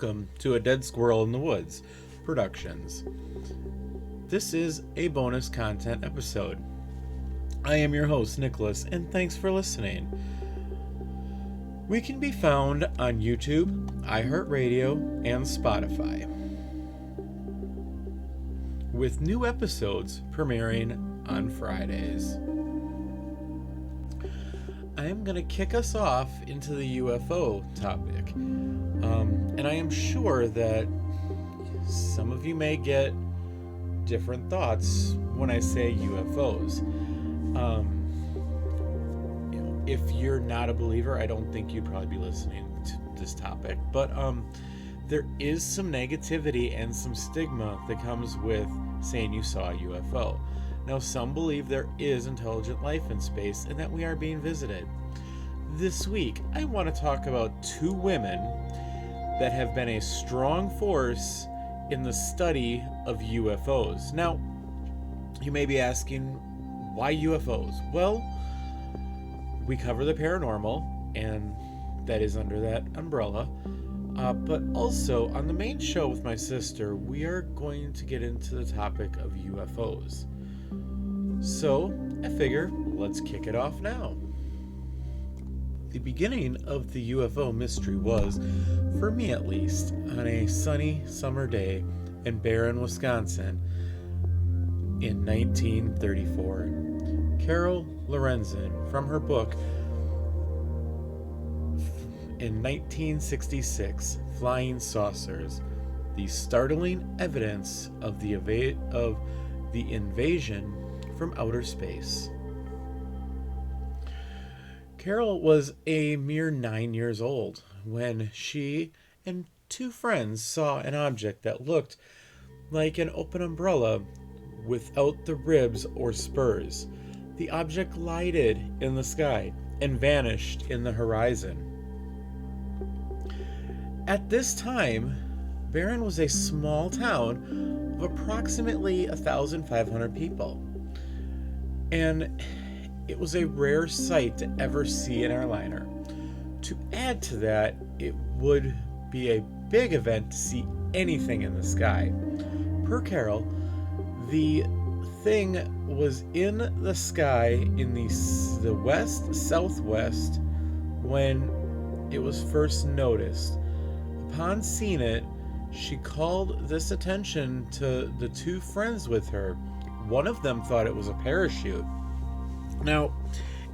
welcome to A Dead Squirrel in the Woods Productions. This is a bonus content episode. I am your host, Nicholas, and thanks for listening. We can be found on YouTube, iHeartRadio, and Spotify, with new episodes premiering on Fridays. I am going to kick us off into the UFO topic. And I am sure that some of you may get different thoughts when I say UFOs. If you're not a believer, I don't think you'd probably be listening to this topic. But there is some negativity and some stigma that comes with saying you saw a UFO. Now, some believe there is intelligent life in space and that we are being visited. This week, I want to talk about two women that have been a strong force in the study of UFOs. Now, you may be asking, why UFOs? Well, we cover the paranormal, and that is under that umbrella. But also, on the main show with my sister, we are going to get into the topic of UFOs. So, I figure, let's kick it off now. The beginning of the UFO mystery was, for me at least, on a sunny summer day in Barron, Wisconsin in 1934. Carol Lorenzen, from her book in 1966, Flying Saucers, the startling evidence of the invasion from outer space. Carol was a mere 9 years old when she and two friends saw an object that looked like an open umbrella without the ribs or spurs. The object glided in the sky and vanished in the horizon. At this time, Barron was a small town of approximately 1,500 people, and it was a rare sight to ever see an airliner. To add to that, it would be a big event to see anything in the sky. Per Carol, the thing was in the sky in the west-southwest when it was first noticed. Upon seeing it, she called this attention to the two friends with her. One of them thought it was a parachute. Now,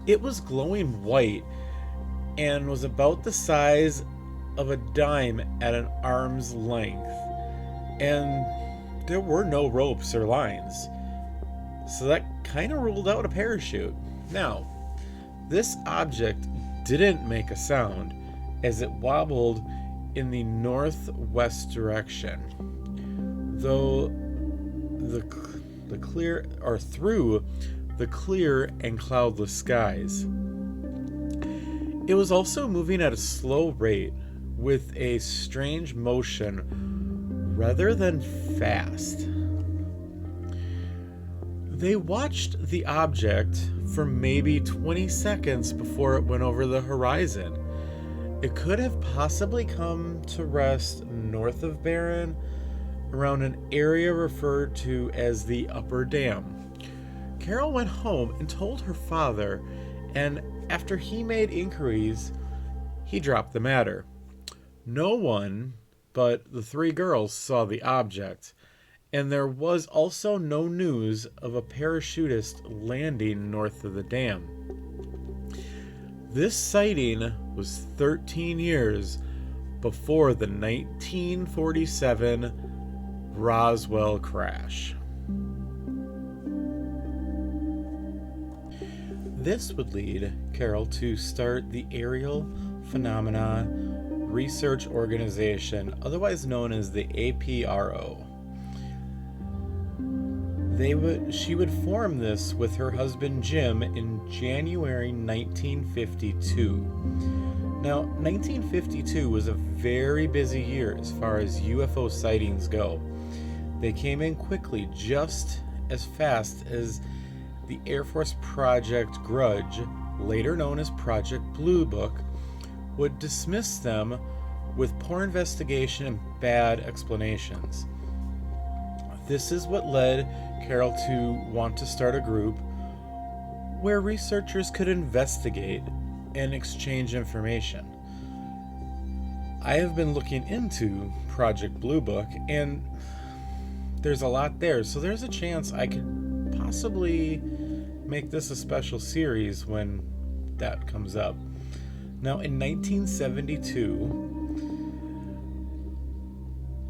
it was glowing white and was about the size of a dime at an arm's length. And there were no ropes or lines. So that kind of ruled out a parachute. Now, this object didn't make a sound as it wobbled in the northwest direction, though through the clear and cloudless skies. It was also moving at a slow rate with a strange motion rather than fast. They watched the object for maybe 20 seconds before it went over the horizon. It could have possibly come to rest north of Barron, around an area referred to as the Upper Dam. Carol went home and told her father, and after he made inquiries, he dropped the matter. No one but the three girls saw the object, and there was also no news of a parachutist landing north of the dam. This sighting was 13 years before the 1947 Roswell crash. This would lead Carol to start the Aerial Phenomena Research Organization, otherwise known as the APRO. She would form this with her husband Jim in January 1952. Now, 1952 was a very busy year as far as UFO sightings go. They came in quickly, just as fast as the Air Force Project Grudge, later known as Project Blue Book, would dismiss them with poor investigation and bad explanations. This is what led Carol to want to start a group where researchers could investigate and exchange information. I have been looking into Project Blue Book, and there's a lot there, so there's a chance I could possibly make this a special series when that comes up. Now, in 1972,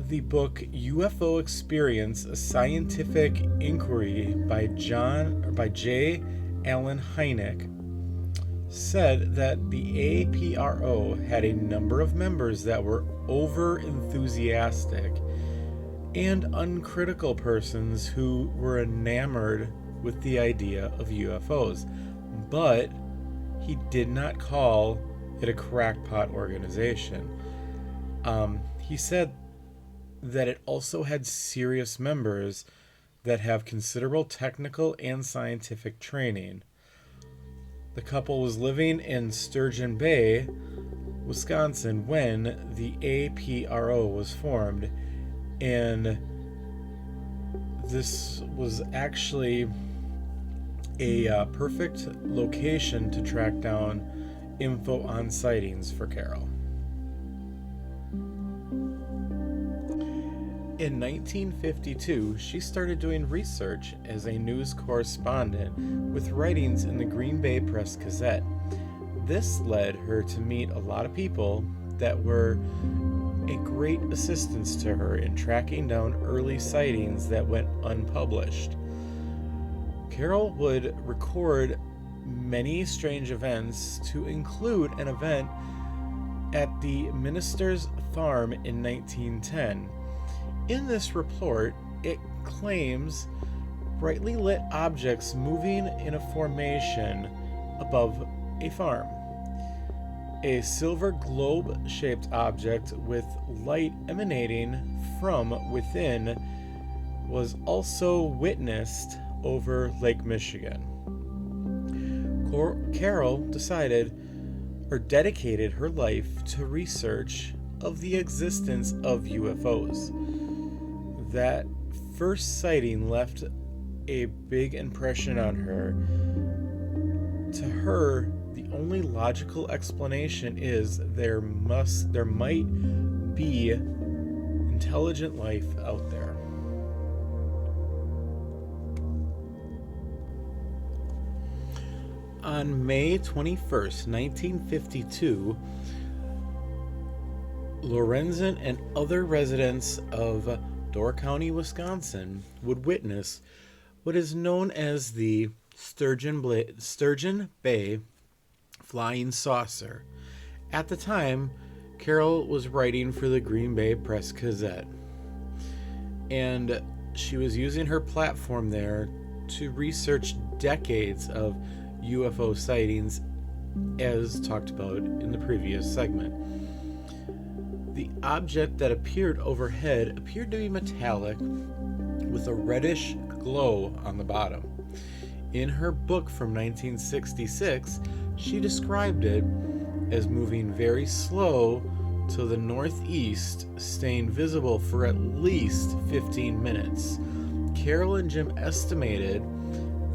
the book UFO Experience, a Scientific Inquiry by J. Allen Hynek said that the APRO had a number of members that were over-enthusiastic and uncritical persons who were enamored with the idea of UFOs, but he did not call it a crackpot organization. He said that it also had serious members that have considerable technical and scientific training. The couple was living in Sturgeon Bay, Wisconsin, when the APRO was formed, and this was actually a perfect location to track down info on sightings for Carol. In 1952, she started doing research as a news correspondent with writings in the Green Bay Press-Gazette. This led her to meet a lot of people that were a great assistance to her in tracking down early sightings that went unpublished. Carol would record many strange events, to include an event at the minister's farm in 1910. In this report, it claims brightly lit objects moving in a formation above a farm. A silver globe-shaped object with light emanating from within was also witnessed over Lake Michigan. Carol dedicated her life to research of the existence of UFOs. That first sighting left a big impression on her. To her, the only logical explanation is there might be intelligent life out there. On May 21st, 1952, Lorenzen and other residents of Door County, Wisconsin, would witness what is known as the Sturgeon Bay Flying Saucer. At the time, Carol was writing for the Green Bay Press-Gazette, and she was using her platform there to research decades of UFO sightings, as talked about in the previous segment. The object that appeared overhead appeared to be metallic with a reddish glow on the bottom. In her book from 1966, she described it as moving very slow to the northeast, staying visible for at least 15 minutes. Carol and Jim estimated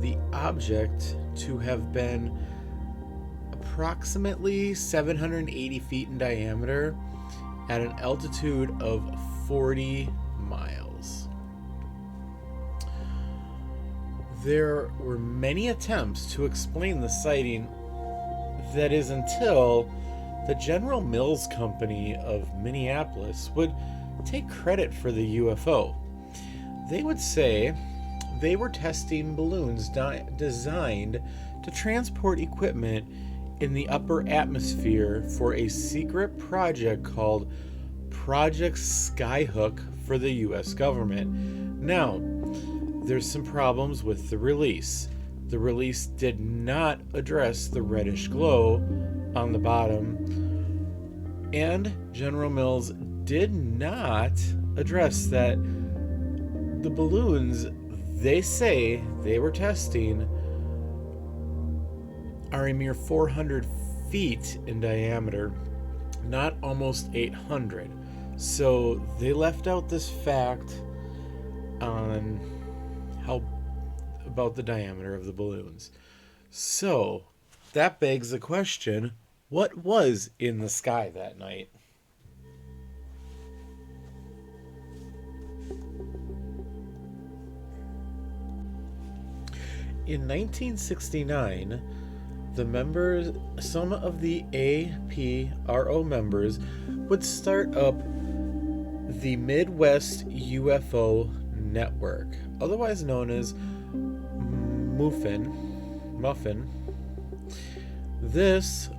the object to have been approximately 780 feet in diameter at an altitude of 40 miles. There were many attempts to explain the sighting, that is, until the General Mills Company of Minneapolis would take credit for the UFO. They would say they were testing balloons designed to transport equipment in the upper atmosphere for a secret project called Project Skyhook for the U.S. government. Now, there's some problems with the release. The release did not address the reddish glow on the bottom, and General Mills did not address that the balloons they say they were testing are a mere 400 feet in diameter not almost 800. So they left out this fact on how about the diameter of the balloons. So that begs the question, what was in the sky that night? In 1969, some of the APRO members would start up the Midwest UFO Network, otherwise known as Muffin. This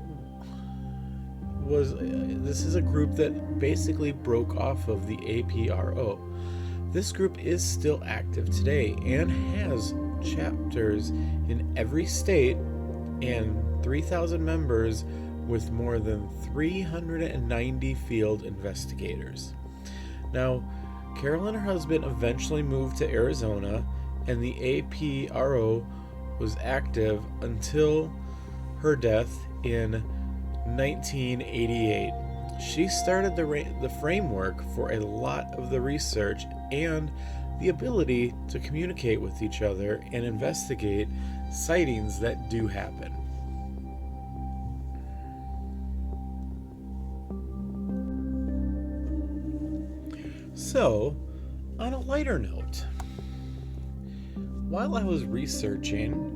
is a group that basically broke off of the APRO. This group is still active today and has chapters in every state and 3,000 members with more than 390 field investigators. Now, Carol and her husband eventually moved to Arizona, and the APRO was active until her death in 1988. She started the framework for a lot of the research and the ability to communicate with each other and investigate sightings that do happen. So, on a lighter note, while I was researching,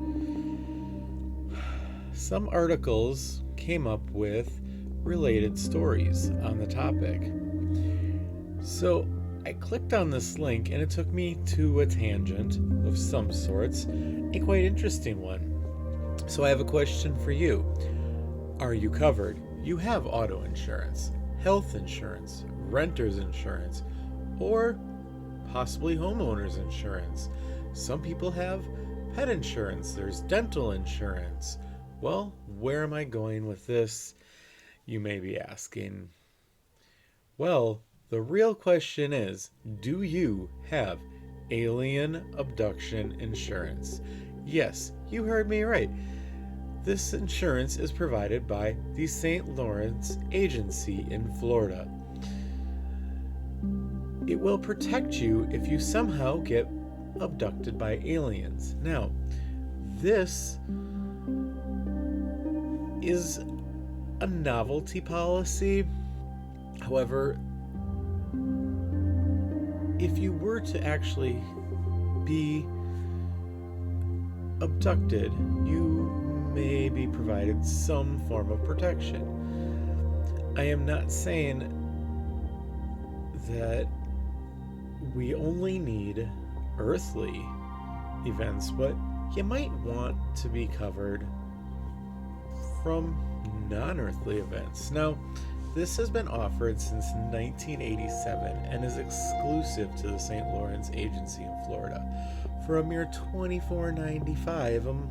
some articles came up with related stories on the topic. So I clicked on this link and it took me to a tangent of some sorts, a quite interesting one. So I have a question for you. Are you covered? You have auto insurance, health insurance, renter's insurance, or possibly homeowner's insurance. Some people have pet insurance, there's dental insurance. Well, where am I going with this? You may be asking. Well, the real question is, do you have alien abduction insurance? Yes, you heard me right. This insurance is provided by the St. Lawrence Agency in Florida. It will protect you if you somehow get abducted by aliens. Now, this is a novelty policy. However, if you were to actually be abducted, you may be provided some form of protection. I am not saying that we only need earthly events, but you might want to be covered from non-earthly events. Now, this has been offered since 1987 and is exclusive to the St. Lawrence Agency in Florida for a mere $24.95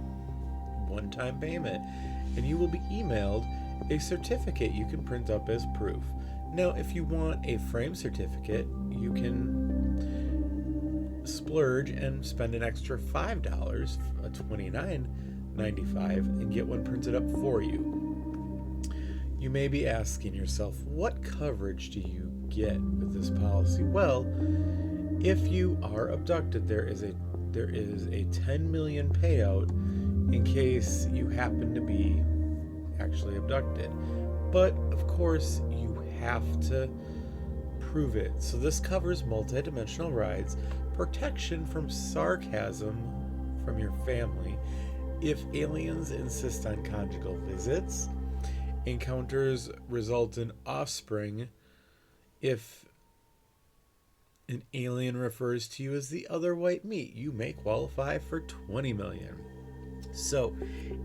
one-time payment, and you will be emailed a certificate you can print up as proof. Now, if you want a framed certificate, you can splurge and spend an extra $5, $29.95, and get one printed up for you. You may be asking yourself, what coverage do you get with this policy? Well, if you are abducted, there is a $10 million payout in case you happen to be actually abducted. But of course, you have to prove it. So this covers multidimensional rides, protection from sarcasm from your family if aliens insist on conjugal visits, encounters result in offspring if an alien refers to you as the other white meat. You may qualify for $20 million. So,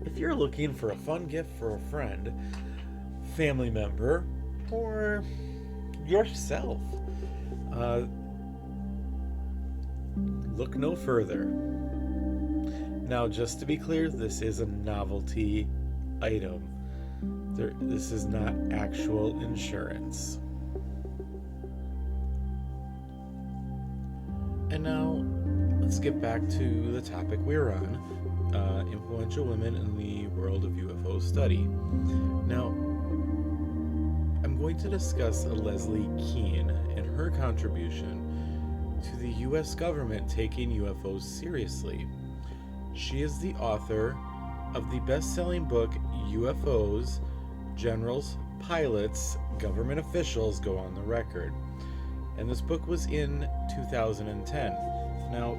if you're looking for a fun gift for a friend, family member, or yourself, look no further. Now, just to be clear, this is a novelty item. This is not actual insurance. And now, let's get back to the topic we're on, influential women in the world of UFO study. Now, I'm going to discuss Leslie Kean and her contribution to the U.S. government taking UFOs seriously. She is the author of the best-selling book UFOs, Generals, Pilots, Government Officials Go on the Record. And this book was in 2010. Now,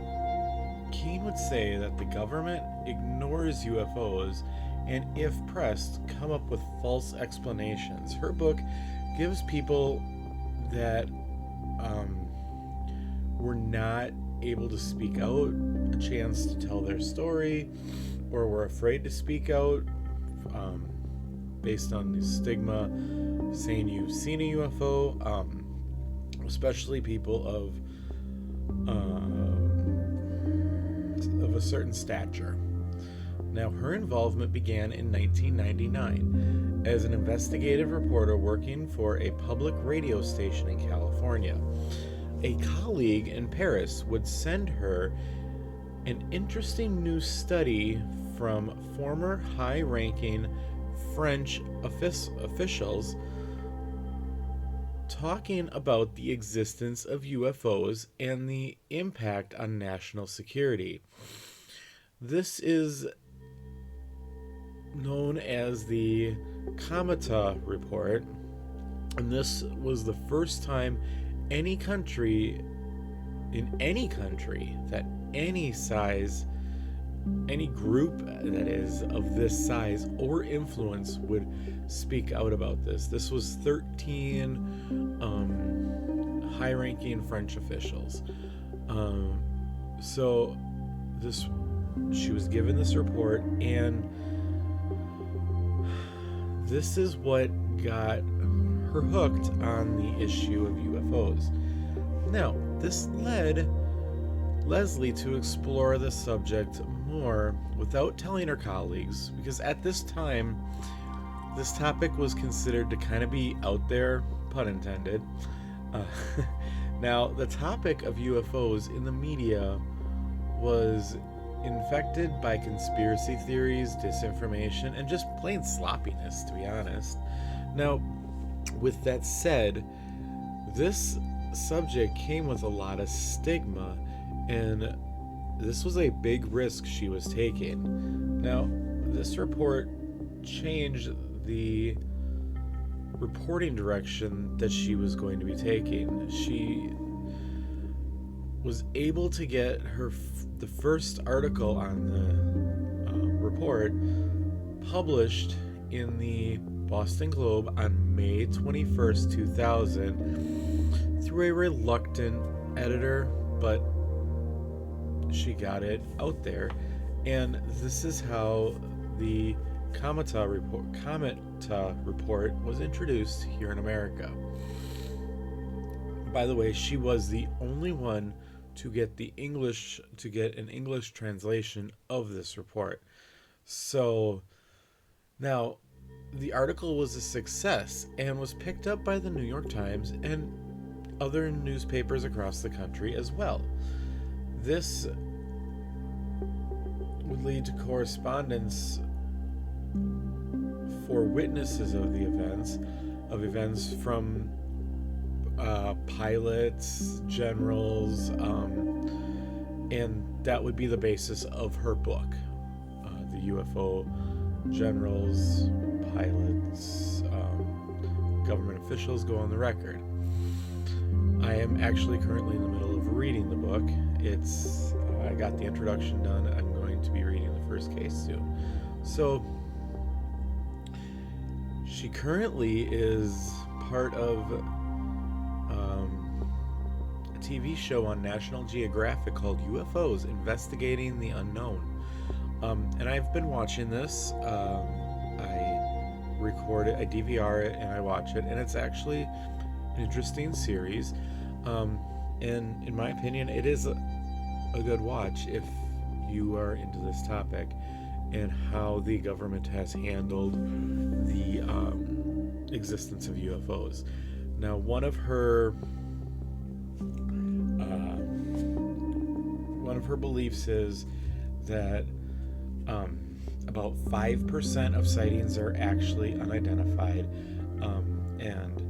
Kean would say that the government ignores UFOs and, if pressed, come up with false explanations. Her book gives people that were not able to speak out a chance to tell their story, or were afraid to speak out based on the stigma saying you've seen a UFO, especially people of a certain stature. Now, her involvement began in 1999 as an investigative reporter working for a public radio station in California. A colleague in Paris would send her an interesting new study from former high-ranking French officials talking about the existence of UFOs and the impact on national security. This is known as the Kamata Report, and this was the first time any country that any size, any group that is of this size or influence would speak out about this. This was 13 high-ranking French officials. She was given this report, and this is what got her hooked on the issue of UFOs. Now, this led Leslie to explore the subject more without telling her colleagues, because at this time, this topic was considered to kind of be out there, pun intended. Now, the topic of UFOs in the media was infected by conspiracy theories, disinformation, and just plain sloppiness, to be honest. Now, with that said, this subject came with a lot of stigma, and this was a big risk she was taking. Now, this report changed the reporting direction that she was going to be taking. She was able to get the first article on the report published in the Boston Globe on May 21st, 2000, through a reluctant editor, but she got it out there. And this is how the Kamata report was introduced here in America. By the way, she was the only one to get an English translation of this report. So now the article was a success and was picked up by the New York Times and other newspapers across the country as well. This would lead to correspondence for witnesses of the events from pilots, generals, and that would be the basis of her book, the UFO generals, pilots, government officials go on the record. I am actually currently in the middle of reading the book. I got the introduction done. I'm going to be reading the first case soon. So she currently is part of a TV show on National Geographic called UFOs Investigating the Unknown. And I've been watching this. I record it, I DVR it, and I watch it, and it's actually an interesting series. And in my opinion, it is a good watch if you are into this topic and how the government has handled the existence of UFOs. Now, one of her beliefs is that about 5% of sightings are actually unidentified, and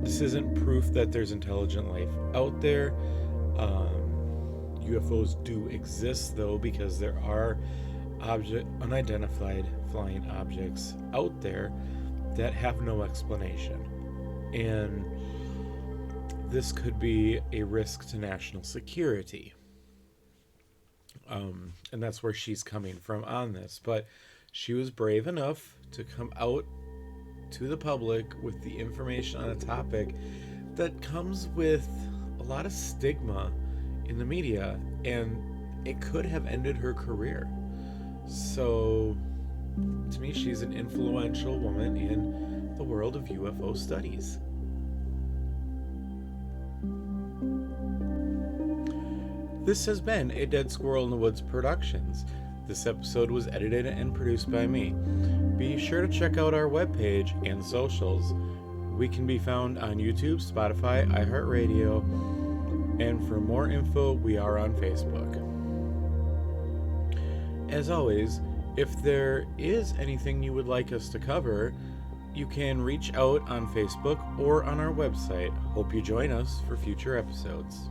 This isn't proof that there's intelligent life out there. UFOs do exist, though, because there are unidentified flying objects out there that have no explanation. And this could be a risk to national security. And that's where she's coming from on this. But she was brave enough to come out to the public with the information on a topic that comes with a lot of stigma in the media, and it could have ended her career. So, to me, she's an influential woman in the world of UFO studies. This has been a Dead Squirrel in the Woods Productions. This episode was edited and produced by me. Be sure to check out our webpage and socials. We can be found on YouTube, Spotify, iHeartRadio, and for more info, we are on Facebook. As always, if there is anything you would like us to cover, you can reach out on Facebook or on our website. Hope you join us for future episodes.